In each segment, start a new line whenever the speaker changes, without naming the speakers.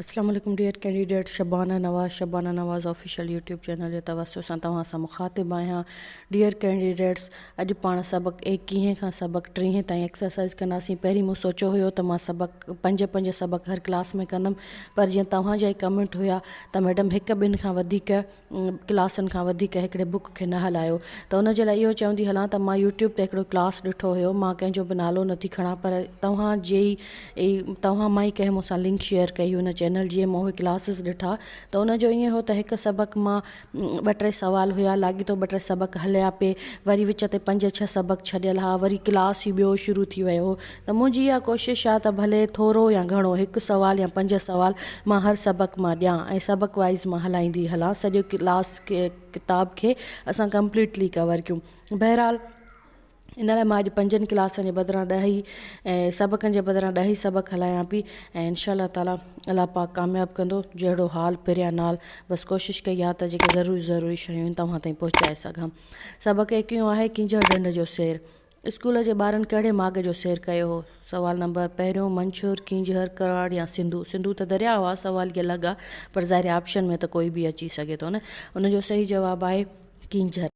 अस्सलाम वालेकुम dear candidate. Shabana नवाज़ official YouTube channel जे तवसुल सां तव्हां सां मुखातिब आहियां। डियर कैंडिडेट्स, अॼु पाण सबक़ 21 खां सबक़ 30 ताईं एक्सरसाइज कंदासीं। पहिरीं मूं सोचियो हुयो त मां सबक़ पंज सबक़ हर क्लास में कंदमि, पर जीअं तव्हांजा ई कमेंट हुया त मैडम हिकु ॿिनि खां वधीक क्लासनि खां वधीक हिकिड़े बुक खे न हलायो, त उन जे लाइ इहो चवंदी हलां त मां यूट्यूब ते हिकिड़ो क्लास ॾिठो हुयो। मां कंहिंजो बि नालो नथी खणां, पर तव्हां मां ई कंहिं मूंसां लिंक शेयर कई हुन चैनल जी। मां उहे क्लासिस ॾिठा त उनजो ईअं हो त हिकु सबक़ मां 2-3 सवाल हुया, लाॻीतो 2-3 सबक़ हलिया पे, वरी विच ते 5-6 सबक़ छॾियल हा, वरी क्लास ई ॿियो शुरू थी वियो हो। त मुंहिंजी इहा कोशिशि आहे त भले थोरो या घणो हिकु सवाल या 5 सवाल मां हर सबक़ मां ॾियां ऐं सबक़ वाइज़ मां हलाईंदी हलां। सॼो क्लास किताब खे असां कंप्लीटली कवर कयूं। बहरहाल इन लाइ मां अॼु 5 क्लासनि जे बदिरां 10 ऐं सबक़नि जे बदिरां 10 सबक़ हलायां पई ऐं इंशाअल्लाह ताला अल्लाह पाक कामयाबु कंदो। जहिड़ो हाल फिरिया नाल, बसि कोशिशि कई आहे त जेके ज़रूरी शयूं आहिनि तव्हां ताईं पहुचाए सघां। सबक़ 21 आहे किंजर ढंढ जो शेर। स्कूल जे ॿारनि कहिड़े माॻ जो शेर कयो हो? सवाल नंबर पहिरियों, मंशूर, किंजर, कराड़ या सिंधु। सिंधु त दरिया हुआ, सवाल इहा अलॻि आहे, पर ज़ाहिर ऑप्शन में त कोई बि अची सघे थो न। उनजो सही जवाबु आहे किंजर।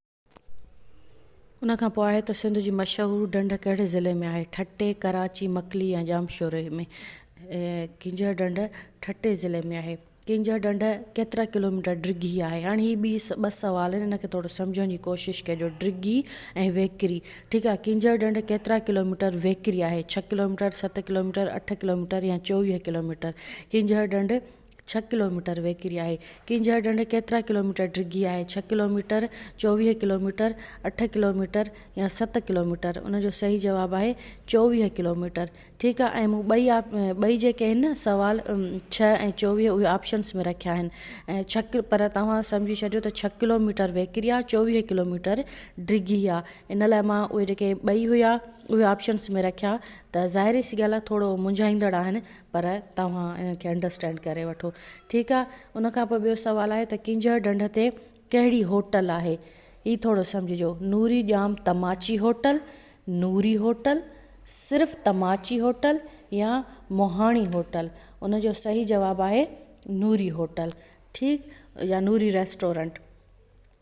उनखां पोइ आहे त सिंध जी मशहूरु ढंढ कहिड़े ज़िले में आहे? ठटे, कराची, मकली या जामशोरे में। किंजर ढंढ ठटे ज़िले में आहे। किंजर ढंढ केतिरा किलोमीटर डिघी आहे? हाणे ही ॿ सवाल आहिनि, इनखे थोरो सम्झण जी कोशिशि कजो। डिघी ऐं वेकिरी, ठीकु आहे। किंजर ढंढ केतिरा किलोमीटर वेकिरी आहे? 6 किलोमीटर, 7 किलोमीटर, 8 किलोमीटर या 24 किलोमीटर। किंजर ढंढ 6 किलोमीटर वेकिरी आहे। किंजर ढंढ केतिरा किलोमीटर डिघी आहे? 6 किलोमीटर, 24 किलोमीटर, 8 किलोमीटर या 7 किलोमीटर। उनजो सही जवाबु आहे 24 किलोमीटर, ठीकु आहे। ऐं मूं ॿई जेके आहिनि न सवाल 6 ऐं 24 उहे ऑप्शन्स में रखिया आहिनि ऐं पर तव्हां सम्झी छॾियो त 6 किलोमीटर वेकिरी आहे, 24 किलोमीटर डिघी आहे। इन लाइ मां उहे जेके ॿई हुया उहे ऑप्शन्स में रखिया, त ज़ाहिरी सी ॻाल्हि आहे थोरो मुंझाईंदड़ आहिनि, पर तव्हां इनखे अंडरस्टैंड करे वठो, ठीकु आहे। उनखां पोइ ॿियो सवाल आहे त किंजर ढंढ ते कहिड़ी होटल आहे? हीउ थोरो सम्झिजो। नूरी जाम तमाची होटल, नूरी होटल, सिर्फ़ु तमाची होटल या मोहाणी होटल। उनजो सही जवाबु आहे नूरी होटल, ठीकु, या नूरी रेस्टोरेंट।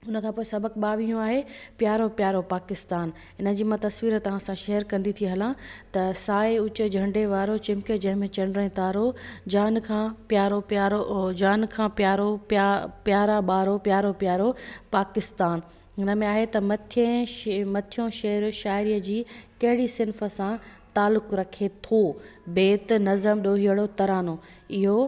उनखां पोइ सबक़ 22 आहे प्यारो प्यारो पाकिस्तान। इन जी मां तस्वीर तव्हां सां शेयर कंदी थी हलां त साए ऊचे झंडे वारो चिमके जंहिंमें चंड ऐं तारो, जान खां प्यारो प्यारा ॿारो प्यारो प्यारो पाकिस्तान। हिन में आहे त मथियों शेर शाइरीअ जी कहिड़ी सिंफ़ सां तालुक़ु रखे थो? बेत, नज़म, ॾोहीड़ो, तरानो। इहो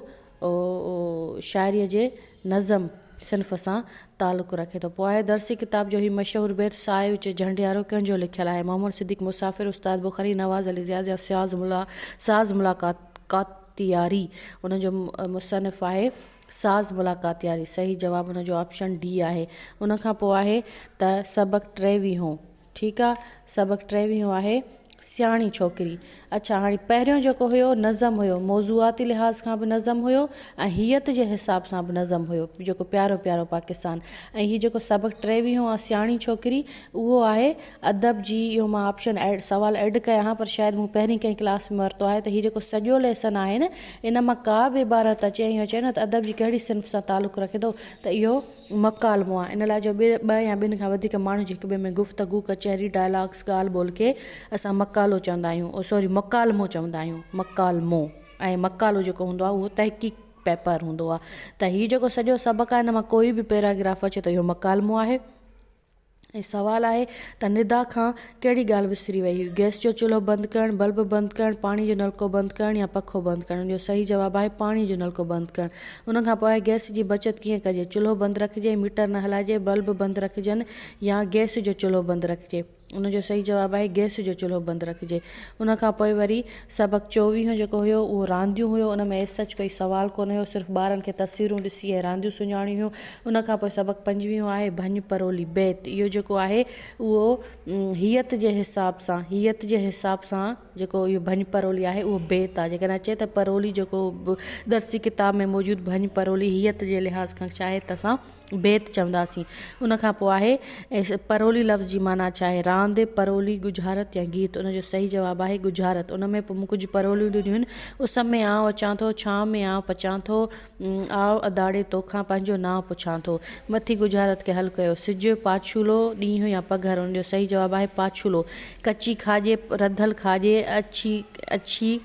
शाइरीअ जे नज़म सिंफ़ सां तालुक़ु रखे थो। पोइ आहे दर्सी किताब जो ही मशहूरु बैत साए ऊचे झंडे वारो कंहिंजो लिखियलु आहे? मोहम्मद सिद्दीक़ मुसाफ़िर, उस्ताद बुख़ारी, नवाज़ अली ज़ियाद या साज़ मुलाकातियारी। उनजो मुसनिफ़ आहे साज़ मुलाकातियारी। सही जवाबु उनजो ऑप्शन डी आहे। उनखां पोइ आहे त सबक़ 23, ठीकु आहे। सबक़ 23 आहे सियाणी छोकिरी। अच्छा, हाणे पहिरियों जेको हुयो नज़म हुयो, मौज़ूआती लिहाज़ खां बि नज़म हुयो ऐं हियत जे हिसाब सां बि नज़म हुयो, जेको प्यारो प्यारो पाकिस्तान। ऐं हीउ जेको सबक़ 23 आहे सियाणी छोकिरी, उहो आहे अदब जी। इहो मां ऑप्शन सवाल ऐड कया हा, पर शायदि मूं पहिरीं कंहिं क्लास में वरितो आहे। त हीउ जेको सॼो लेसन आहे न, इन मां का बि इबारत अचे ऐं चए न त अदब जी कहिड़ी सिंफ़ सां तालुक़ु रखे थो, त इहो मकालमो आहे। इन लाइ जो 2 या 2 खां वधीक माण्हू जे हिक ॿिए में गुफ़्तगू, कचहरी, डायलॉग्स, ॻाल्हि ॿोल खे असां मकालो चवंदा आहियूं, मकालमो चवंदा आहियूं, मकालमो। ऐं मकालो जेको हूंदो आहे उहो तहक़ीक़ पेपर हूंदो आहे। त हीउ जेको सॼो सबक़ आहे, हिन मां कोई बि पैराग्राफ अचे त इहो मकालमो आहे। ऐं सवाल आहे त निदा खां कहिड़ी ॻाल्हि विसरी वई हुई? गैस जो चुल्हो बंदि करणु, बल्ब बंदि करणु, पाणी जो नलको बंदि करणु या पखो बंदि करणु। जो सही जवाबु आहे पाणी जो नलको बंदि करणु। उनखां पोइ आहे गैस जी बचति कीअं कजे? चुल्हो बंदि रखिजे, मीटर न हलाइजे, बल्ब बंदि रखिजनि या गैस जो चुल्हो बंदि रखिजे। उनजो सही जवाबु आहे गैस जो चुल्हो बंदि रखिजे। उनखां पोइ वरी सबक़ 24 जेको हुयो उहो रांदियूं हुयो। उन में सच कोई सवाल कोन हुयो, सिर्फ़ु ॿारनि खे तस्वीरूं ॾिसी ऐं रांदियूं सुञाणियूं हुयूं। उनखां पोइ सबक़ 25 आहे भञ परोली बैत। इहो जेको आहे उहो हियत जे हिसाब सां जेको इहो भञ परोली आहे उहो बैत आहे। जेकॾहिं अचे त परोली जेको दर्सी किताब में मौजूदु भञ परोली हियत जे लिहाज़ खां शायदि असां बेत चवंदासीं। उन खां पोइ आहे परोली लफ़्ज़ जी माना छा आहे, रांदि, परोली, गुजारत या गीत। उनजो सही जवाबु आहे गुजारत। उन में पोइ कुझु परोलियूं ॾिनियूं आहिनि। उस में आउं अचां थो, छांव में आउं पचां थो, आओ अदाड़े तोखां पंहिंजो नाव पुछां थो। मथी गुजारत खे हल कयो। सिॼ, पाछूलो, ॾींहुं या पघर। उनजो सही जवाबु आहे पाछूलो। कची खाॼे, रधल खाॼे, अछी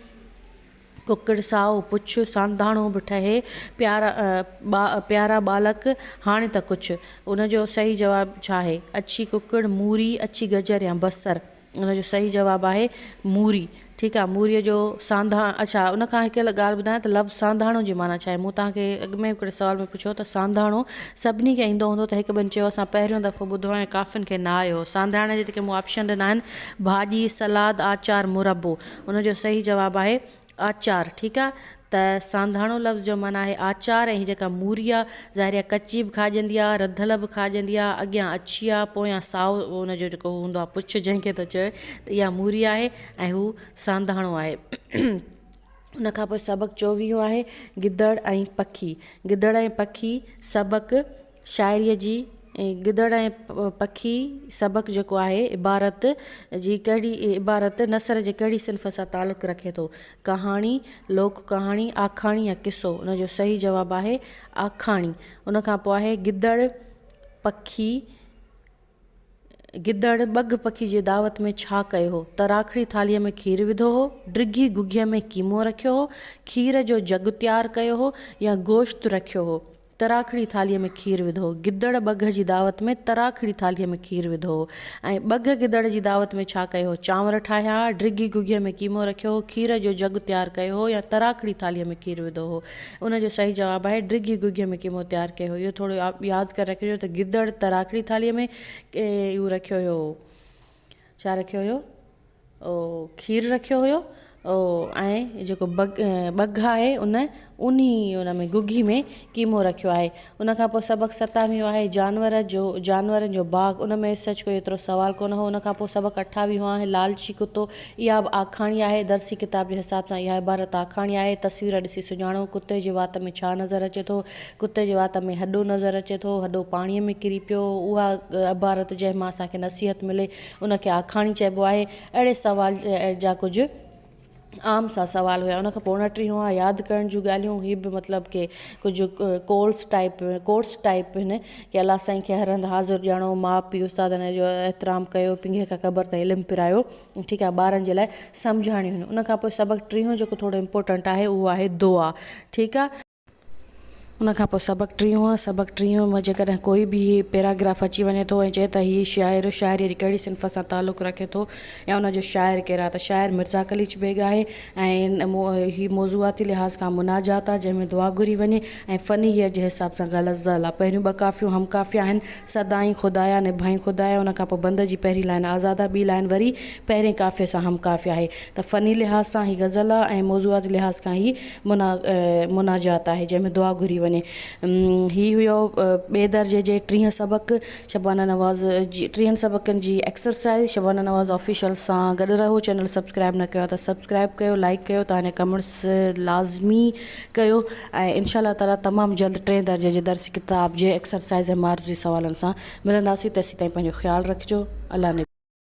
कुकड़, साओ पुछ, सांधाणो बि ठहे, प्यारा बालक, हाणे त कुझु। उनजो सही जवाबु छा आहे, अछी कुकड़, मूरी, अछी गजर या बसर। उनजो सही जवाबु आहे मूरी। ठीकु आहे, मूरीअ जो अच्छा उन खां हिकु ॻाल्हि ॿुधायां त लफ़्ज़ सांधाणो जी माना छा आहे। मूं तव्हांखे अॻु में हिकिड़े सुवाल में पुछियो त सांधाणो सभिनी खे ईंदो हूंदो, त हिकु ॿिनि चयो असां पहिरियों दफ़ो ॿुधो आहे, काफ़िनि खे न आयो। सांधाणे जे जेके मूं ऑप्शन ॾिना आहिनि, भाॼी, सलाद, आचार, मुरबो। उनजो सही जवाबु आहे आचार। ठीकु आहे, त सांधाणो लफ़्ज़ जो माना आहे आचार। ऐं जेका मूरी आहे ज़ाहिर आहे कची बि खाइजंदी आहे, रधल बि खाइजंदी आहे, अॻियां अछी आहे, पोयां साओ उनजो जेको हूंदो आहे पुछ जंहिंखे त चए, त इहा मूरी आहे ऐं हू सांधाणो आहे। उन खां पोइ सबक़ु 24 आहे गिदड़ ऐं पखी। गिदड़ ऐं पखी सबक़ु शाइरीअ जी, गिदड़ ऐं पखी सबक़ु जेको आहे इबारत जी कहिड़ी, इबारत नसर जे कहिड़ी सिन्फ़ सां तालुक़ु रखे थो। कहाणी, लोक कहाणी, आखाणी या किसो। उनजो सही जवाबु आहे आखाणी। उन खां पोइ आहे गिदड़ पखी, गिदड़ बघ पखी जी दावत में छा कयो हो। तराखड़ी थालीअ में खीरु विधो हो, ड्रिघी गुघीअ में कीमो रखियो हो, खीर जो जग तयारु कयो हो या गोश्त रखियो हो। तराखड़ी थालीअ में खीरु विधो हो। गिदड़ बघ जी दावत में तराखड़ी थालीअ में खीरु विधो हो। ऐं बघ गिदड़ जी दावत में छा कयो हो, चांवर ठाहिया, ड्रिघी गुघीअ में कीमो रखियो हो, खीर जो जग तयारु कयो हो या तराखड़ी थालीअ में खीरु विधो हो। उनजो सही जवाबु आहे ड्रिघी गुघीअ में कीमो तयारु कयो हो। इहो थोरो यादि करे रखिजो त गिदड़ तराखड़ी थालीअ में इहो रखियो हुयो, छा रखियो हुयो, खीरु रखियो हुयो। ऐं जेको बघ आहे उन में गुघी में कीमो रखियो आहे। उन खां पोइ सबक़ु 27 आहे जानवरनि जो बाग़। उन में सच कोई एतिरो सुवाल कोन हो। उन खां पोइ सबक़ु 28 आहे लालची कुतो। इहा बि आखाणी आहे, दर्सी किताब जे हिसाब सां इहा इबारत आखाणी आहे। तस्वीर ॾिसी सुञाणो, कुते जे वात में छा नज़र अचे थो। कुते जे वात में हॾो नज़र अचे थो, हॾो पाणीअ में किरी पियो। उहा इबारत जंहिं मां असांखे नसीहत मिले उनखे आखाणी चइबो आहे। अहिड़े सवाल जा कुझु आम सा सवाल हुया। उन खां पोइ 29 आहे यादि करण जूं ॻाल्हियूं। हीअ बि मतिलबु कि कुझु कोर्स टाइप आहिनि कि अलाह साईं खे हर हंधि हाज़ुरु ॼाणो, माउ पीउ उस्तादनि जो एतिराम कयो, पिंगे खां क़बर ताईं इल्मु पिरायो। ठीकु आहे, ॿारनि जे लाइ सम्झाणियूं आहिनि। उन खां पोइ सबक़ु 30 जेको थोरो इम्पोर्टेंट आहे उहो आहे दुआ। ठीकु आहे, उन खां पोइ सबक़ु 30 में जेकॾहिं कोई बि पैराग्राफ अची वञे थो ऐं चए त हीअ शाइरीअ जी कहिड़ी सिन्फ़ सां तालुक़ु रखे थो या उनजो शाइर केरु आहे, त शाइर मिर्ज़ा कलीच बेग आहे। ऐं हीअ मौज़ूआती लिहाज़ खां मुनाजात आहे जंहिंमें दुआ घुरी वञे ऐं फ़नीअ जे हिसाब सां ग़लज़ल आहे। पहिरियों 2 काफ़ियूं हम काफ़िया आहिनि, सदाई ख़ुदाया निभाई ख़ुदाया। उन खां पोइ बंद जी पहिरीं लाइन आज़ादा, ॿी लाइन वरी पहिरें काफ़िए सां हम काफ़िया आहे। त फ़नी लिहाज़ सां हीअ ग़ज़ल आहे ऐं मौज़ूआती लिहाज़ खां ही मुनाजात आहे जंहिंमें दुआ घुरी वञे। ही हुयो ॿिए दर्जे जे 30 सबक़ु शबाना नवाज़ जी 30 सबक़नि जी एक्सरसाइज़। शबाना नवाज़ ऑफिशियल सां गॾु रहो। चैनल सब्सक्राइब न कयो त सब्सक्राइब कयो, लाइक कयो, तव्हांजे कमेंट्स लाज़मी कयो। ऐं इंशाअल्लाह ताला तमामु जल्द 3 दर्जे जे दर्सी किताब जे एक्सरसाइज़ ऐं मार्जी सवालनि सां मिलंदासीं। तेसीं ताईं पंहिंजो ख़्यालु रखिजो। अल्लाह ने